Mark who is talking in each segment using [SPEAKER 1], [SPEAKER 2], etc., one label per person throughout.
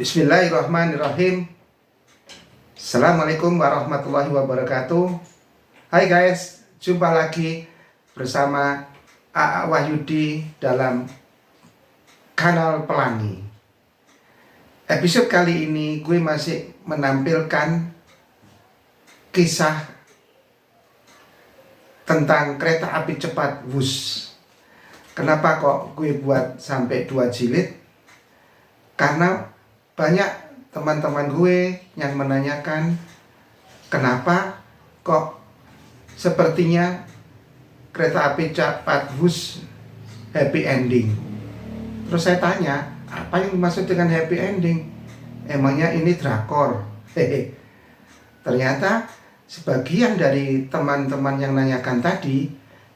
[SPEAKER 1] Bismillahirrahmanirrahim. Assalamualaikum warahmatullahi wabarakatuh. Hai guys, jumpa lagi bersama A.A. Wahyudi dalam kanal Pelangi. Episode kali ini gue masih menampilkan kisah tentang kereta api cepat Wush. Kenapa kok gue buat sampai 2 jilid? Karena banyak teman-teman gue yang menanyakan kenapa kok sepertinya kereta api cepat Wush happy ending. Terus saya tanya, apa yang dimaksud dengan happy ending? Emangnya ini drakor? Ternyata sebagian dari teman-teman yang nanyakan tadi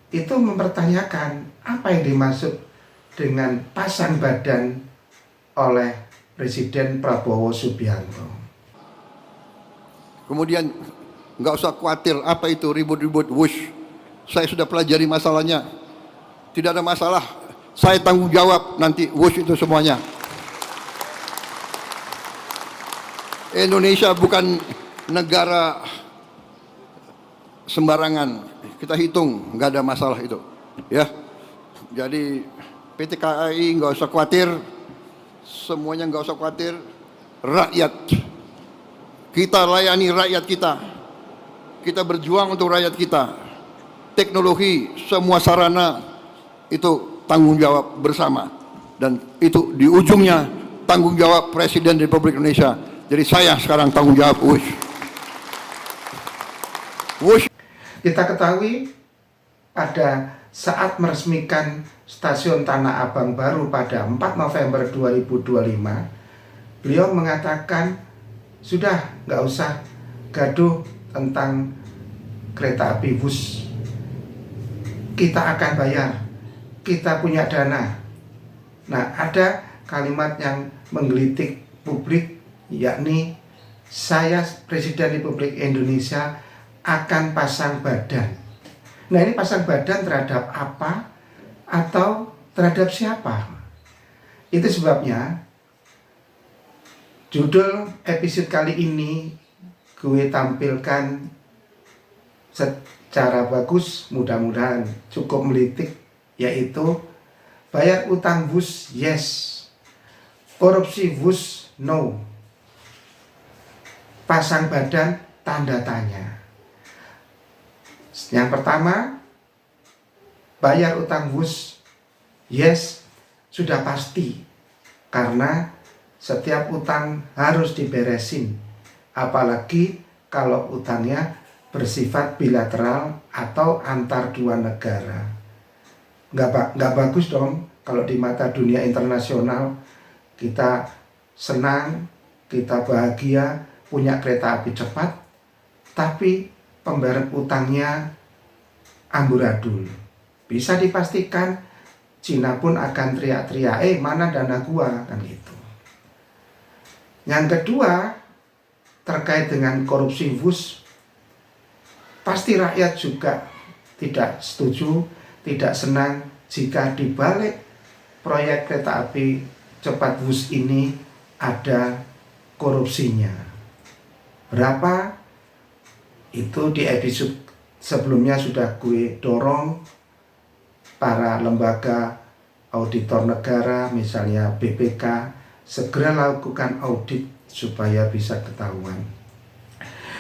[SPEAKER 1] itu mempertanyakan apa yang dimaksud dengan pasang badan oleh Presiden Prabowo Subianto.
[SPEAKER 2] Kemudian nggak usah khawatir apa itu ribut-ribut Wush. Saya sudah pelajari masalahnya. Tidak ada masalah. Saya tanggung jawab nanti Wush itu semuanya. Indonesia bukan negara sembarangan. Kita hitung, nggak ada masalah itu. Ya. Jadi PT KAI nggak usah khawatir. Semuanya nggak usah khawatir. Rakyat, kita layani rakyat kita. Kita berjuang untuk rakyat kita. Teknologi, semua sarana itu tanggung jawab bersama. Dan itu di ujungnya tanggung jawab Presiden Republik Indonesia. Jadi saya sekarang tanggung jawab Wush.
[SPEAKER 1] Kita ketahui pada saat meresmikan stasiun Tanah Abang baru pada 4 November 2025, beliau mengatakan sudah nggak usah gaduh tentang kereta api Wush. Kita akan bayar, kita punya dana. Nah, ada kalimat yang menggelitik publik, yakni saya Presiden Republik Indonesia akan pasang badan. Nah, ini pasang badan terhadap apa atau terhadap siapa? Itu sebabnya judul episode kali ini gue tampilkan secara bagus, mudah-mudahan cukup melitik, yaitu bayar utang Wush yes, korupsi Wush no, pasang badan tanda tanya. Yang pertama, bayar utang Wush yes, sudah pasti, karena setiap utang harus diberesin, apalagi kalau utangnya bersifat bilateral atau antar dua negara. Nggak bagus dong kalau di mata dunia internasional kita senang, kita bahagia punya kereta api cepat, tapi pembayaran utangnya amburadul. Bisa dipastikan Cina pun akan teriak-teriak, mana dana gua, kan gitu. Yang kedua, terkait dengan korupsi Wush, pasti rakyat juga tidak setuju, tidak senang jika di balik proyek kereta api cepat Wush ini ada korupsinya. Berapa? Itu di episode sebelumnya sudah gue dorong para lembaga auditor negara, misalnya BPK, segera lakukan audit supaya bisa ketahuan.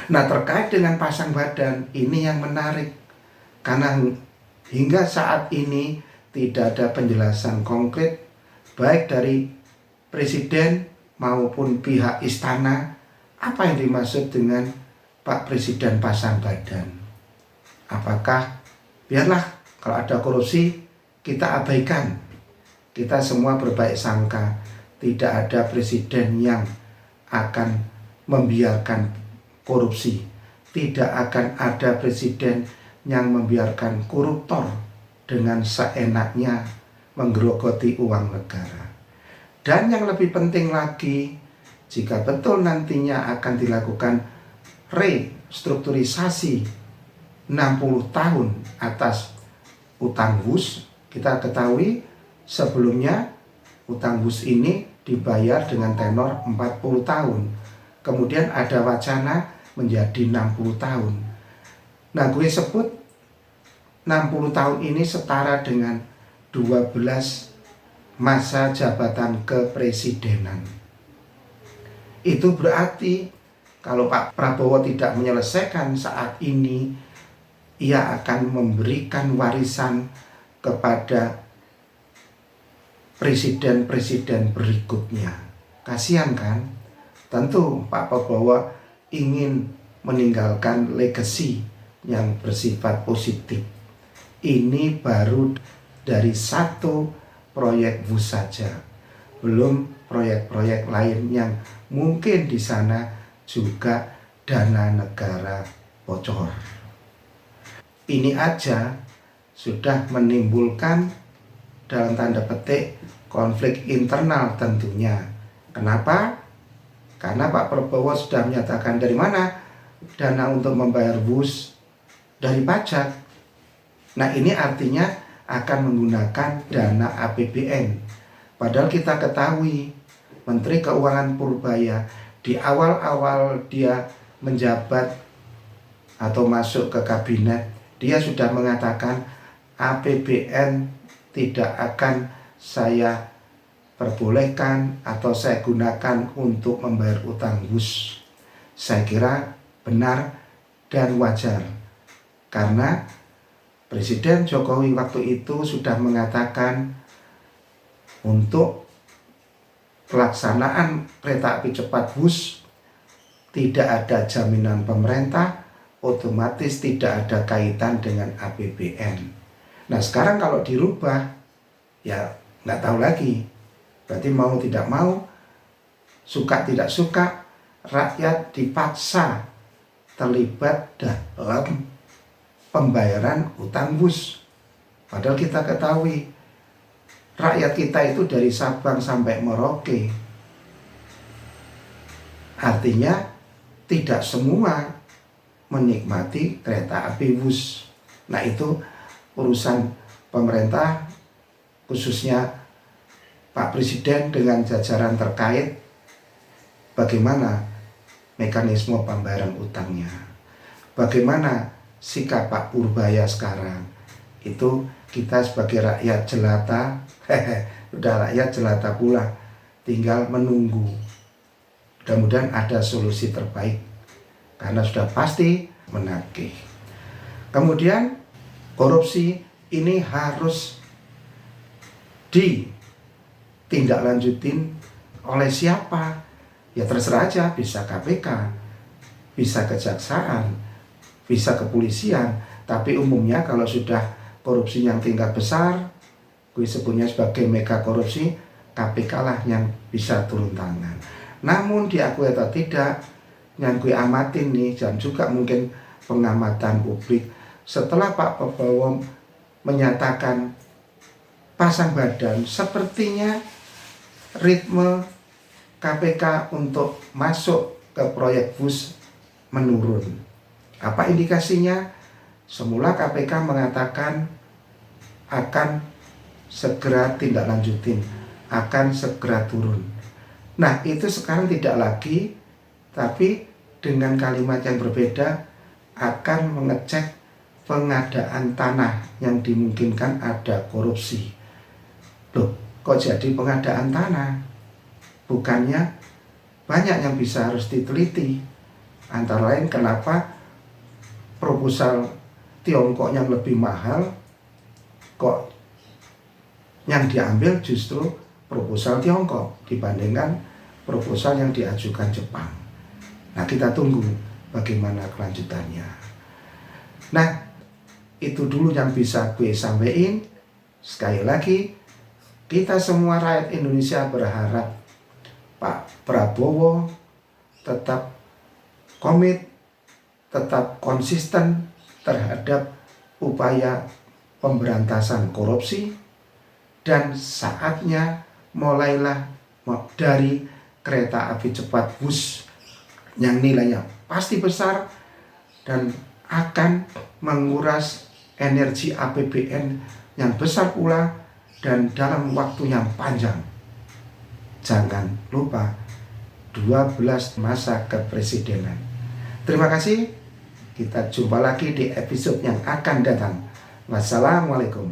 [SPEAKER 1] Nah, terkait dengan pasang badan, ini yang menarik, karena hingga saat ini tidak ada penjelasan konkret baik dari Presiden maupun pihak istana apa yang dimaksud dengan Pak Presiden pasang badan. Apakah biarlah kalau ada korupsi kita abaikan, kita semua berbaik sangka, tidak ada presiden yang akan membiarkan korupsi, tidak akan ada presiden yang membiarkan koruptor dengan seenaknya menggerogoti uang negara. Dan yang lebih penting lagi, jika betul nantinya akan dilakukan restrukturisasi 60 tahun atas utang Wush, kita ketahui sebelumnya utang Wush ini dibayar dengan tenor 40 tahun. Kemudian ada wacana menjadi 60 tahun. Nah, gue sebut 60 tahun ini setara dengan 12 masa jabatan kepresidenan. Itu berarti kalau Pak Prabowo tidak menyelesaikan saat ini, ia akan memberikan warisan kepada presiden-presiden berikutnya. Kasihan kan? Tentu Pak Prabowo ingin meninggalkan legacy yang bersifat positif. Ini baru dari satu proyek WUS saja, belum proyek-proyek lain yang mungkin di sana juga dana negara bocor. Ini aja sudah menimbulkan dalam tanda petik konflik internal tentunya. Kenapa? Karena Pak Prabowo sudah menyatakan dari mana dana untuk membayar WUS? Dari pajak. Nah, ini artinya akan menggunakan dana APBN. Padahal kita ketahui Menteri Keuangan Purbaya di awal-awal dia menjabat atau masuk ke kabinet, dia sudah mengatakan APBN tidak akan saya perbolehkan atau saya gunakan untuk membayar utang WUS. Saya kira benar dan wajar, karena Presiden Jokowi waktu itu sudah mengatakan untuk pelaksanaan kereta api cepat WUS tidak ada jaminan pemerintah, otomatis tidak ada kaitan dengan APBN. Nah, sekarang kalau dirubah, ya nggak tahu lagi. Berarti mau tidak mau, suka tidak suka, rakyat dipaksa terlibat dalam pembayaran utang WUS. Padahal kita ketahui rakyat kita itu dari Sabang sampai Merauke. Artinya tidak semua menikmati kereta api WUS. Nah, itu urusan pemerintah, khususnya Pak Presiden dengan jajaran terkait, bagaimana mekanisme pembayaran utangnya, bagaimana sikap Pak Purbaya sekarang. Itu kita sebagai rakyat jelata, udah rakyat jelata pula, tinggal menunggu. Mudah-mudahan ada solusi terbaik, karena sudah pasti menagih. Kemudian korupsi ini harus ditindaklanjutin oleh siapa? Ya terserah aja, bisa KPK, bisa kejaksaan, bisa kepolisian. Tapi umumnya kalau sudah korupsi yang tingkat besar, gue sebutnya sebagai mega korupsi, KPK lah yang bisa turun tangan. Namun diakui atau tidak, yang gue amatin nih, dan juga mungkin pengamatan publik, setelah Pak Prabowo menyatakan pasang badan, sepertinya ritme KPK untuk masuk ke proyek WUS menurun. Apa indikasinya? Semula KPK mengatakan akan segera tindak lanjutin, akan segera turun. Nah, itu sekarang tidak lagi, tapi dengan kalimat yang berbeda, akan mengecek pengadaan tanah yang dimungkinkan ada korupsi. Loh, kok jadi pengadaan tanah? Bukannya banyak yang bisa harus diteliti. Antara lain kenapa proposal Tiongkok yang lebih mahal, kok yang diambil justru proposal Tiongkok dibandingkan proposal yang diajukan Jepang. Nah, kita tunggu bagaimana kelanjutannya. Nah, itu dulu yang bisa gue sampaikan. Sekali lagi, kita semua rakyat Indonesia berharap Pak Prabowo tetap komit, tetap konsisten terhadap upaya pemberantasan korupsi, dan saatnya mulailah dari kereta api cepat WUS yang nilainya pasti besar dan akan menguras energi APBN yang besar pula dan dalam waktu yang panjang. jangan lupa 12 masa kepresidenan. Terima kasih. Kita jumpa lagi di episode yang akan datang. Wassalamualaikum.